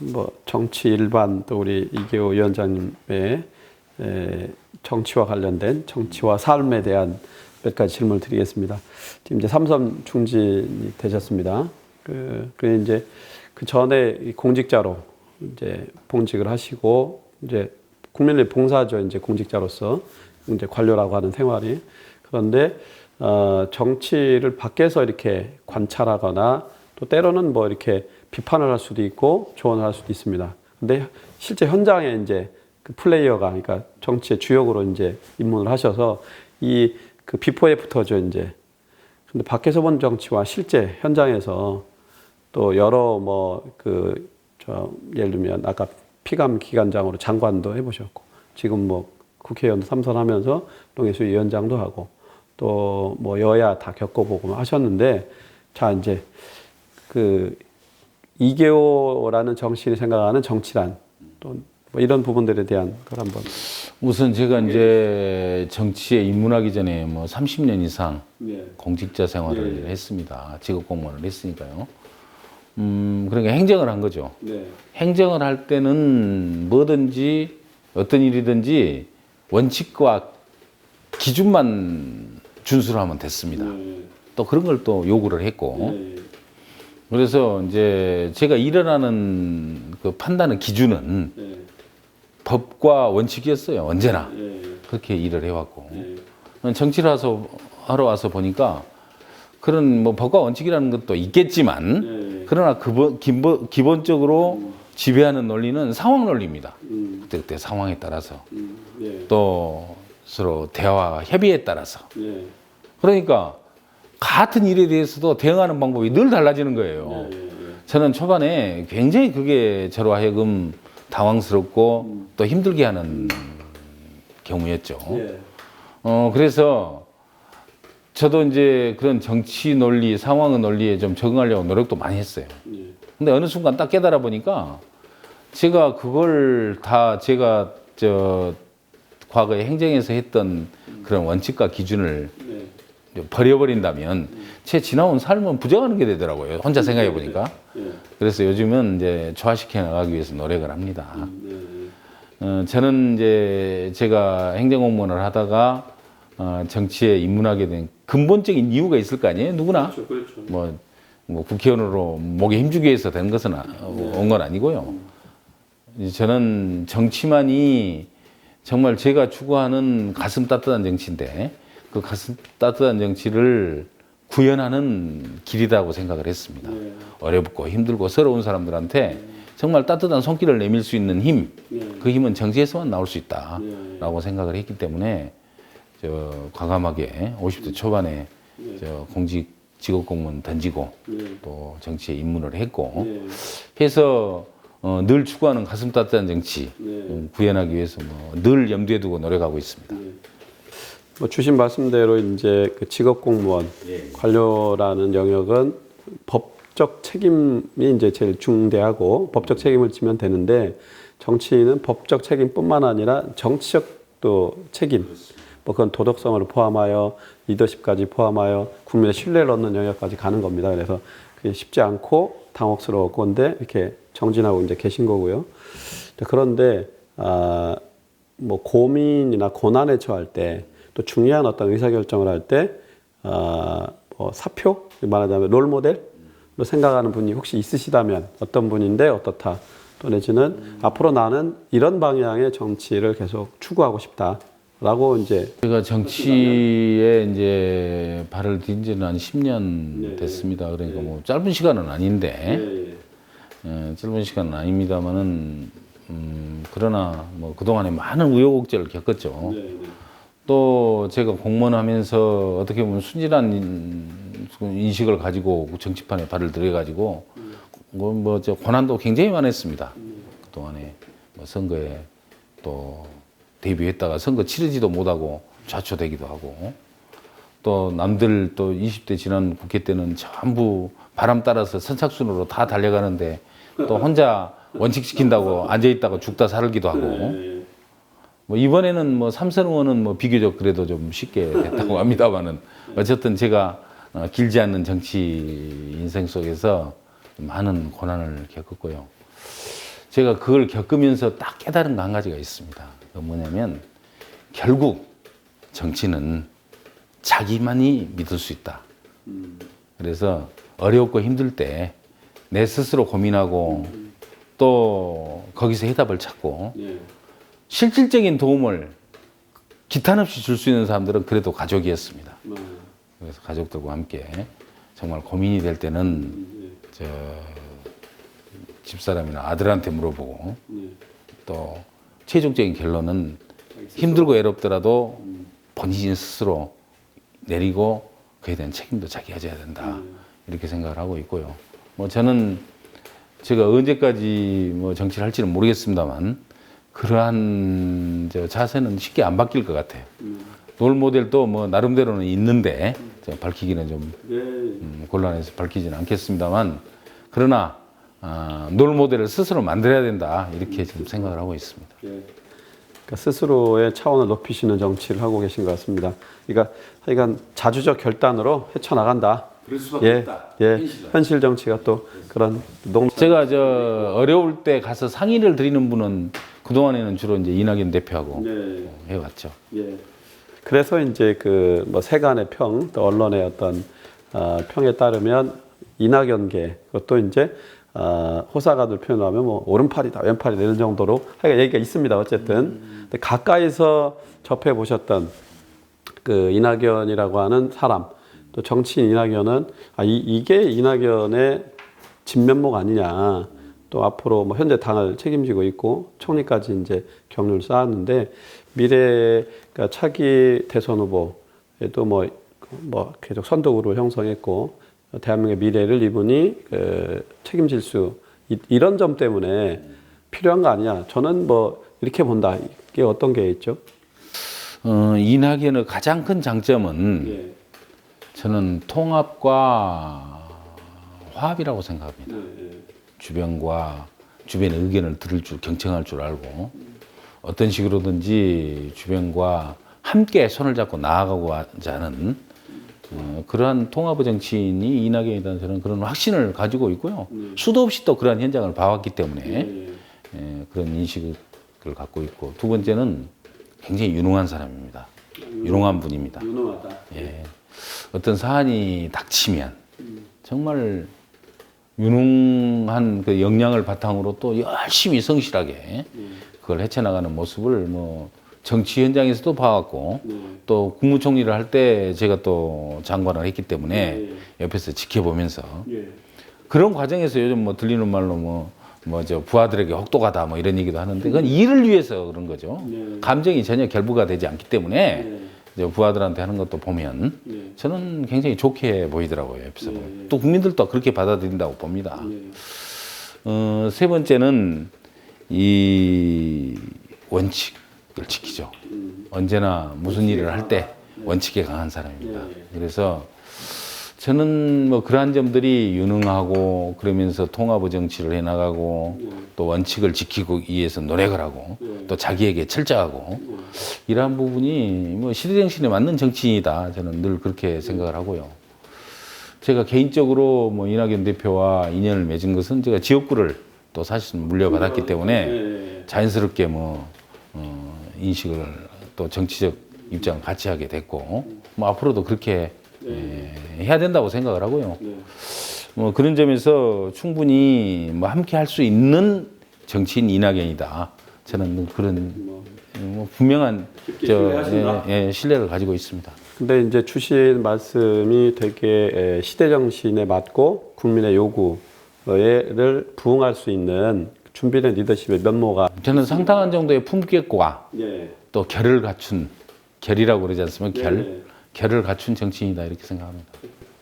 뭐 정치 일반 또 우리 이계호 위원장님의 정치와 관련된 정치와 삶에 대한 몇 가지 질문을 드리겠습니다. 지금 이제 삼선 중진이 되셨습니다. 그 이제 그 전에 공직자로 이제 봉직을 하시고 이제 국민의 봉사죠. 이제 공직자로서 이제 관료라고 하는 생활이. 그런데 정치를 밖에서 이렇게 관찰하거나 또 때로는 뭐 이렇게 비판을 할 수도 있고 조언을 할 수도 있습니다. 근데 실제 현장에 이제 그 플레이어가, 그러니까 정치의 주역으로 이제 입문을 하셔서 이 그 비포 애프터죠, 이제. 근데 밖에서 본 정치와 실제 현장에서 또 여러 예를 들면 아까 피감 기관장으로 장관도 해보셨고 지금 뭐 국회의원도 삼선하면서 농해수위 위원장도 하고 또 뭐 여야 다 겪어보고 하셨는데, 자 이제 그 이계호라는 정치인이 생각하는 정치란 또 뭐 이런 부분들에 대한 걸 한번. 우선 제가 이제 정치에 입문하기 전에 뭐 30년 이상 공직자 생활을 했습니다. 직업 공무원을 했으니까요. 그러니까 행정을 한 거죠. 행정을 할 때는 뭐든지 어떤 일이든지 원칙과 기준만 준수하면 됐습니다. 또 그런 걸 또 요구를 했고. 그래서 이제 제가 일어나는 그 판단의 기준은 법과 원칙이었어요. 언제나. 그렇게 일을 해왔고. 정치를 하러 와서 보니까 그런 뭐 법과 원칙이라는 것도 있겠지만 그러나 기본적으로 지배하는 논리는 상황 논리입니다. 그때 상황에 따라서 또 서로 대화와 협의에 따라서. 그러니까 같은 일에 대해서도 대응하는 방법이 늘 달라지는 거예요. 저는 초반에 굉장히 그게 저로 하여금 당황스럽고 또 힘들게 하는 경우였죠. 그래서 저도 이제 그런 정치 논리, 상황의 논리에 좀 적응하려고 노력도 많이 했어요. 근데 어느 순간 딱 깨달아 보니까 제가 그걸 다 제가 과거에 행정에서 했던 그런 원칙과 기준을 버려버린다면 제 지나온 삶은 부정하는 게 되더라고요. 혼자 생각해 보니까. 그래서 요즘은 이제 조화시켜 나가기 위해서 노력을 합니다. 저는 이제 제가 행정공무원을 하다가 정치에 입문하게 된 근본적인 이유가 있을 거 아니에요. 누구나. 그렇죠. 뭐 국회의원으로 목에 힘주기 위해서 된 것은 온 건 아니고요. 저는 정치만이 정말 제가 추구하는 가슴 따뜻한 정치인데 그 가슴 따뜻한 정치를 구현하는 길이라고 생각을 했습니다. 어렵고 힘들고 서러운 사람들한테 정말 따뜻한 손길을 내밀 수 있는 힘, 그 힘은 정치에서만 나올 수 있다라고 생각을 했기 때문에 과감하게 50대 초반에 공직 직업공무원 던지고 또 정치에 입문을 했고 해서 늘 추구하는 가슴 따뜻한 정치 구현하기 위해서 늘 염두에 두고 노력하고 있습니다. 뭐 주신 말씀대로 이제 그 직업공무원 관료라는 영역은 법적 책임이 이제 제일 중대하고 법적 책임을 지면 되는데, 정치인은 법적 책임뿐만 아니라 정치적 또 책임, 뭐 그건 도덕성을 포함하여 리더십까지 포함하여 국민의 신뢰를 얻는 영역까지 가는 겁니다. 그래서 그게 쉽지 않고 당혹스러울 건데 이렇게 정진하고 이제 계신 거고요. 그런데 뭐 고민이나 고난에 처할 때 또 중요한 어떤 의사결정을 할 때 뭐 사표, 말하자면 롤모델로 생각하는 분이 혹시 있으시다면 어떤 분인데 어떻다, 또 내지는 앞으로 나는 이런 방향의 정치를 계속 추구하고 싶다라고 이제. 제가 정치에 이제 발을 딘 지는 한 10년 됐습니다. 그러니까 뭐 짧은 시간은 아닌데 짧은 시간은 아닙니다만은 그러나 뭐 그동안에 많은 우여곡절을 겪었죠. 또 제가 공무원하면서 어떻게 보면 순진한 인식을 가지고 정치판에 발을 들여가지고 고난도 굉장히 많았습니다. 그동안에 뭐 선거에 또 데뷔했다가 선거 치르지도 못하고 좌초되기도 하고, 또 남들 또 20대 지난 국회 때는 전부 바람 따라서 선착순으로 다 달려가는데 또 혼자 원칙 지킨다고 앉아있다가 죽다 살기도 하고, 뭐 이번에는 뭐 삼선 의원은 뭐 비교적 그래도 좀 쉽게 됐다고 합니다만은 어쨌든 제가 길지 않는 정치 인생 속에서 많은 고난을 겪었고요. 제가 그걸 겪으면서 딱 깨달은 거 한 가지가 있습니다. 그 뭐냐면 결국 정치는 자기만이 믿을 수 있다. 그래서 어렵고 힘들 때 내 스스로 고민하고 또 거기서 해답을 찾고 예. 실질적인 도움을 기탄 없이 줄 수 있는 사람들은 그래도 가족이었습니다. 그래서 가족들과 함께 정말 고민이 될 때는 저 집사람이나 아들한테 물어보고 또 최종적인 결론은 힘들고 외롭더라도 본인 스스로 내리고 그에 대한 책임도 자기가 져야 된다. 이렇게 생각을 하고 있고요. 뭐 저는 제가 언제까지 뭐 정치를 할지는 모르겠습니다만 그러한 저 자세는 쉽게 안 바뀔 것 같아요. 롤 모델도 뭐 나름대로는 있는데 제가 밝히기는 좀 곤란해서 밝히지는 않겠습니다만 그러나 롤 모델을 스스로 만들어야 된다 이렇게 좀 생각을 하고 있습니다. 그러니까 스스로의 차원을 높이시는 정치를 하고 계신 것 같습니다. 그러니까 하여간 자주적 결단으로 헤쳐나간다. 그럴 수밖에 없다. 현실 정치가 또 그런 제가 저 어려울 때 가서 상의를 드리는 분은 그동안에는 주로 이제 이낙연 대표하고 해왔죠. 그래서 이제 그 뭐 세간의 평, 또 언론의 어떤 평에 따르면 이낙연계 그것도 이제 호사가들 표현하면 뭐 오른팔이다, 왼팔이다 이런 정도로 하여간 얘기가 있습니다. 어쨌든 근데 가까이서 접해 보셨던 그 이낙연이라고 하는 사람, 또 정치인 이낙연은 이게 이낙연의 진면목 아니냐. 또 앞으로 뭐 현재 당을 책임지고 있고 총리까지 이제 경륜을 쌓았는데 미래 그러니까 차기 대선 후보에도 뭐 계속 선도구를 형성했고 대한민국의 미래를 이분이 책임질 수 이런 점 때문에 필요한 거 아니냐. 저는 뭐 이렇게 본다. 이게 어떤 게 있죠? 이낙연의 가장 큰 장점은 저는 통합과 화합이라고 생각합니다. 주변과 주변의 의견을 들을 줄 경청할 줄 알고 어떤 식으로든지 주변과 함께 손을 잡고 나아가고 하자는 그러한 통합의 정치인이 이낙연이라는 저는 그런 확신을 가지고 있고요. 수도 없이 또 그러한 현장을 봐왔기 때문에 그런 인식을 갖고 있고 두 번째는 굉장히 유능한 사람입니다. 유능한 분입니다. 유능하다. 어떤 사안이 닥치면 정말 유능한 그 역량을 바탕으로 또 열심히 성실하게 그걸 헤쳐나가는 모습을 뭐 정치 현장에서도 봐왔고 또 국무총리를 할 때 제가 또 장관을 했기 때문에 옆에서 지켜보면서 그런 과정에서 요즘 뭐 들리는 말로 저 부하들에게 혹독하다 뭐 이런 얘기도 하는데 그건 일을 위해서 그런 거죠. 감정이 전혀 결부가 되지 않기 때문에 부하들한테 하는 것도 보면 저는 굉장히 좋게 보이더라고요. 옆에서 보면. 또 국민들도 그렇게 받아들인다고 봅니다. 세 번째는 이 원칙을 지키죠. 언제나 무슨 일을 할 때 원칙에 강한 사람입니다. 그래서 저는 뭐 그러한 점들이 유능하고 그러면서 통합의 정치를 해나가고 또 원칙을 지키고 위해서 노력을 하고 또 자기에게 철저하고 이러한 부분이 뭐 시대정신에 맞는 정치인이다. 저는 늘 그렇게 생각을 하고요. 제가 개인적으로 뭐 이낙연 대표와 인연을 맺은 것은 제가 지역구를 또 사실 물려받았기 때문에 자연스럽게 인식을 또 정치적 입장을 같이 하게 됐고 뭐 앞으로도 그렇게 해야 된다고 생각을 하고요. 뭐 그런 점에서 충분히 뭐 함께 할 수 있는 정치인 이낙연이다. 저는 그런 분명한 신뢰를 가지고 있습니다. 근데 이제 주신 말씀이 되게 시대 정신에 맞고 국민의 요구를 부응할 수 있는 준비된 리더십의 면모가 저는 상당한 정도의 품격과 또 결을 갖춘 결이라고 그러지 않습니까? 결을 갖춘 정치인이다 이렇게 생각합니다.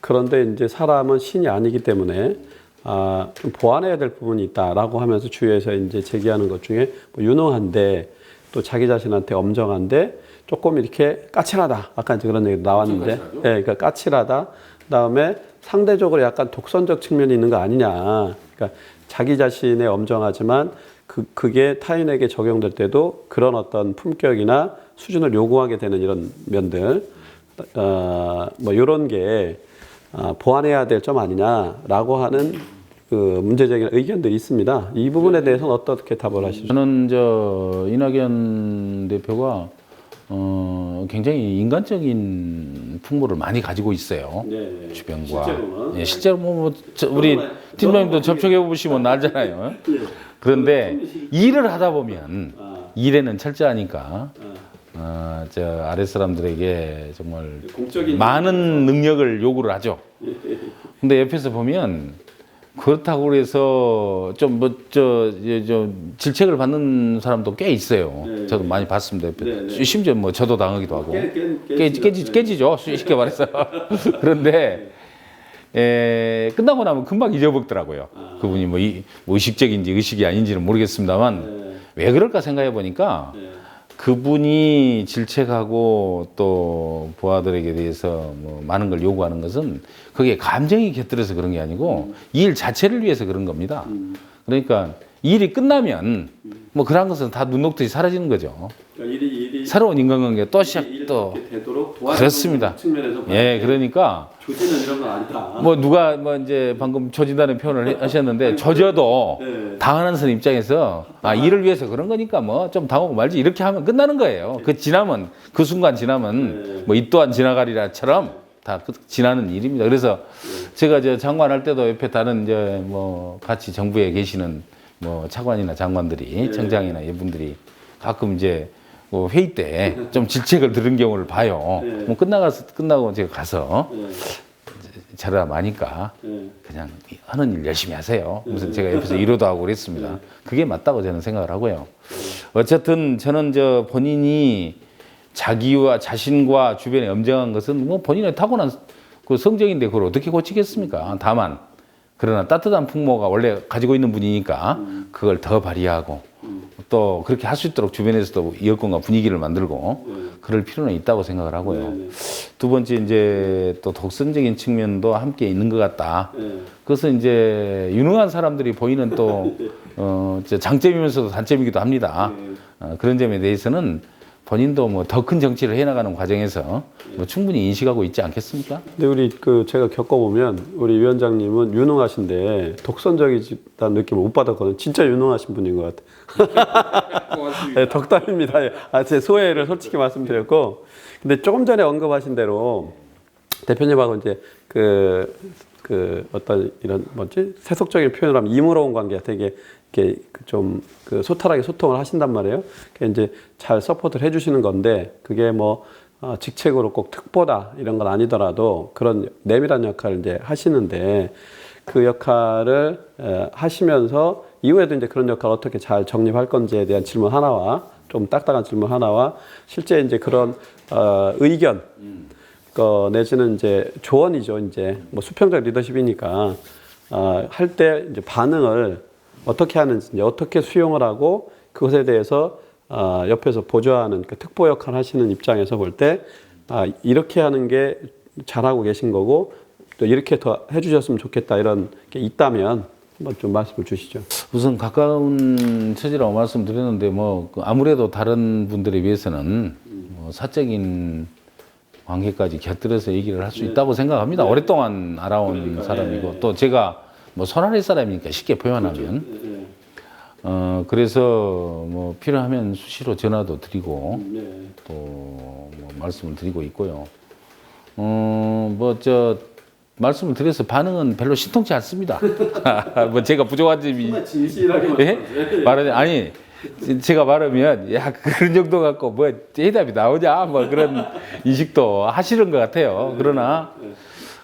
그런데 이제 사람은 신이 아니기 때문에 좀 보완해야 될 부분이 있다라고 하면서 주위에서 이제 제기하는 것 중에 뭐 유능한데 또 자기 자신한테 엄정한데 조금 이렇게 까칠하다. 아까 이제 그런 얘기 나왔는데, 그러니까 까칠하다. 그다음에 상대적으로 약간 독선적 측면이 있는 거 아니냐. 그러니까 자기 자신의 엄정하지만 그게 타인에게 적용될 때도 그런 어떤 품격이나 수준을 요구하게 되는 이런 면들, 뭐 이런 게 보완해야 될 점 아니냐라고 하는 그 문제 제기나 의견들이 있습니다. 이 부분에 대해서는 어떻게 답을 하시죠? 저는 이낙연 대표가 굉장히 인간적인 풍모를 많이 가지고 있어요. 네, 주변과. 실제로는. 예, 실제로 우리 팀장님도 접촉해 보시면 알잖아요. 그런데 일을 하다 보면 일에는 철저하니까 아랫 사람들에게 정말 공적인 많은 능력을 요구를 하죠. 근데 옆에서 보면 그렇다고 그래서 질책을 받는 사람도 꽤 있어요. 네, 저도 많이 봤습니다. 옆에. 네, 네. 심지어 뭐 저도 당하기도 하고 깨지죠. 깨지죠. 쉽게 말해서. 그런데 끝나고 나면 금방 잊어먹더라고요. 그분이 뭐 의식적인지 의식이 아닌지는 모르겠습니다만 왜 그럴까 생각해 보니까 그분이 질책하고 또 부하들에게 대해서 뭐 많은 걸 요구하는 것은 그게 감정이 곁들여서 그런 게 아니고 일 자체를 위해서 그런 겁니다. 그러니까 일이 끝나면 뭐 그런 것은 다 눈 녹듯이 사라지는 거죠. 그러니까 일이 새로운 인간관계 또 시작 또 되도록 그렇습니다. 측면에서 예, 그러니까 조지는 이런 건 아니다. 뭐 누가 뭐 이제 방금 조진다는 표현을 하셨는데 조져도 네. 당하는 사람 입장에서 일을 위해서 그런 거니까 뭐 좀 당하고 말지 이렇게 하면 끝나는 거예요. 그 지나면 그 순간 지나면 뭐 이 또한 지나가리라처럼 다 지나는 일입니다. 그래서 제가 장관할 때도 옆에 다른 이제 뭐 같이 정부에 계시는 뭐 차관이나 장관들이 청장이나 이분들이 가끔 이제 뭐 회의 때 좀 질책을 들은 경우를 봐요. 뭐 끝나고 제가 가서 저러다 마니까 그냥 하는 일 열심히 하세요. 무슨 제가 옆에서 위로도 하고 그랬습니다. 그게 맞다고 저는 생각을 하고요. 어쨌든 저는 본인이 자기와 자신과 주변에 엄정한 것은 뭐 본인의 타고난 그 성정인데 그걸 어떻게 고치겠습니까? 다만 그러나 따뜻한 풍모가 원래 가지고 있는 분이니까 그걸 더 발휘하고 또 그렇게 할 수 있도록 주변에서도 여건과 분위기를 만들고 그럴 필요는 있다고 생각을 하고요. 두 번째 이제 또 독선적인 측면도 함께 있는 것 같다. 그것은 이제 유능한 사람들이 보이는 또 장점이면서도 단점이기도 합니다. 그런 점에 대해서는 본인도 뭐 더 큰 정치를 해나가는 과정에서 뭐 충분히 인식하고 있지 않겠습니까? 근데 우리 제가 겪어보면 우리 위원장님은 유능하신데 독선적이다는 느낌을 못 받았거든요. 진짜 유능하신 분인 것 같아요. 네, 덕담입니다. 제 소회를 솔직히 말씀드렸고, 근데 조금 전에 언급하신 대로 대표님하고 이제 어떤 이런 세속적인 표현을 하면 이무로운 관계가 되게 이렇게 좀 소탈하게 소통을 하신단 말이에요. 그게 이제 잘 서포트를 해주시는 건데 그게 뭐 직책으로 꼭 특보다 이런 건 아니더라도 그런 내밀한 역할을 이제 하시는데 그 역할을 하시면서 이후에도 이제 그런 역할을 어떻게 잘 정립할 건지에 대한 질문 하나와 좀 딱딱한 질문 하나와 실제 이제 그런 의견 내지는 이제 조언이죠. 이제 뭐 수평적 리더십이니까 할 때 이제 반응을 어떻게 하는지, 이제 어떻게 수용을 하고 그것에 대해서 옆에서 보조하는 그 특보 역할을 하시는 입장에서 볼 때 이렇게 하는 게 잘하고 계신 거고 또 이렇게 더 해주셨으면 좋겠다 이런 게 있다면 한번 좀 말씀을 주시죠. 우선 가까운 처지라고 말씀드렸는데 뭐 아무래도 다른 분들에 비해서는 뭐 사적인 관계까지 곁들여서 얘기를 할 수 있다고 생각합니다. 오랫동안 알아온 사람이고 또 제가 뭐 손아래 사람이니까 쉽게 표현하면 그래서 뭐 필요하면 수시로 전화도 드리고 또 뭐 말씀을 드리고 있고요. 말씀을 드려서 반응은 별로 신통치 않습니다. 뭐 제가 부족한 점이 정말 진실하게 말하지 제가 말하면 그런 정도 갖고 뭐 대답이 나오냐 뭐 그런 인식도 하시는 것 같아요. 그러나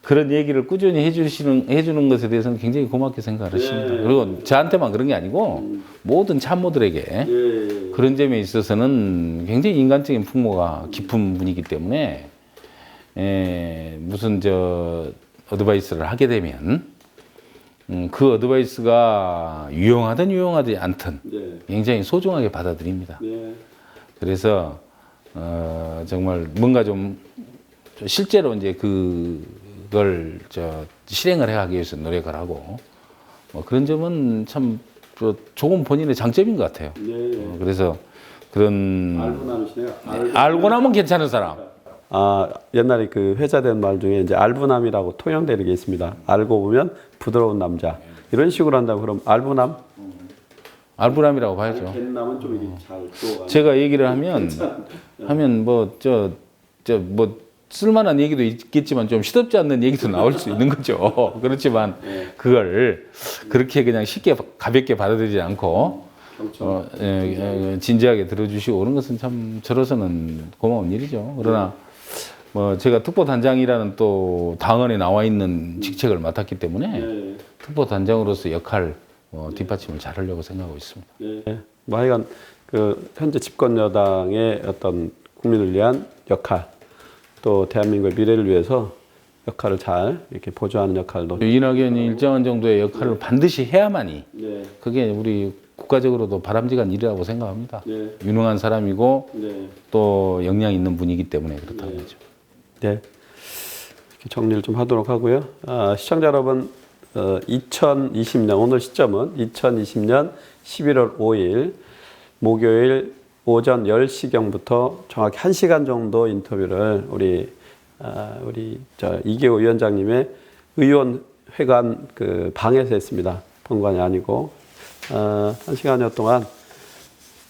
그런 얘기를 꾸준히 해주는 것에 대해서는 굉장히 고맙게 생각을 하십니다. 그리고 저한테만 그런 게 아니고 모든 참모들에게 그런 점에 있어서는 굉장히 인간적인 풍모가 깊은 분이기 때문에 무슨 어드바이스를 하게 되면 그 어드바이스가 유용하든 유용하지 않든 굉장히 소중하게 받아들입니다. 그래서 정말 뭔가 좀 실제로 이제 그걸 실행을 해가기 위해서 노력을 하고 그런 점은 참 조금 본인의 장점인 것 같아요. 그래서 그런 알고 나누시네요. 알고 나면 괜찮은 사람. 옛날에 그 회자된 말 중에 이제 알부남이라고 통용되는 게 있습니다. 알고 보면 부드러운 남자. 이런 식으로 한다고 그럼 알부남? 알부람이라고 봐야죠. 뱃남은 좀 이게 잘 제가 얘기를 하면 뭐 쓸만한 얘기도 있겠지만 좀 시덥지 않는 얘기도 나올 수 있는 거죠. 그렇지만 그걸 그렇게 그냥 쉽게 가볍게 받아들이지 않고 진지하게 들어주시고 오는 것은 참 저로서는 고마운 일이죠. 그러나 뭐 제가 특보단장이라는 또 당원에 나와 있는 직책을 맡았기 때문에 특보단장으로서 역할 뒷받침을 잘 하려고 생각하고 있습니다. 네. 뭐 하여간 그 현재 집권 여당의 어떤 국민을 위한 역할 또 대한민국의 미래를 위해서 역할을 잘 이렇게 보조하는 역할도 이낙연이 일정한 정도의 역할을 반드시 해야만이 그게 우리 국가적으로도 바람직한 일이라고 생각합니다. 유능한 사람이고 또 역량 있는 분이기 때문에 그렇다는 거죠. 네. 이렇게 정리를 좀 하도록 하고요. 시청자 여러분, 2020년 오늘 시점은 2020년 11월 5일 목요일 오전 10시경부터 정확히 1시간 정도 인터뷰를 우리 이계호 위원장님의 의원회관 그 방에서 했습니다. 본관이 아니고 1시간여 동안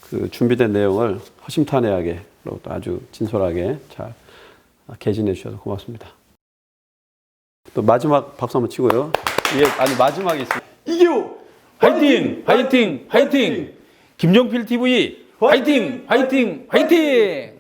그 준비된 내용을 허심탄회하게 또 아주 진솔하게 잘 개진해 주셔서 고맙습니다. 또 마지막 박수 한번 치고요. 아니 마지막에 있습니다. 이계호 화이팅! 화이팅! 화이팅! 김종필 TV 화이팅! 화이팅! 화이팅!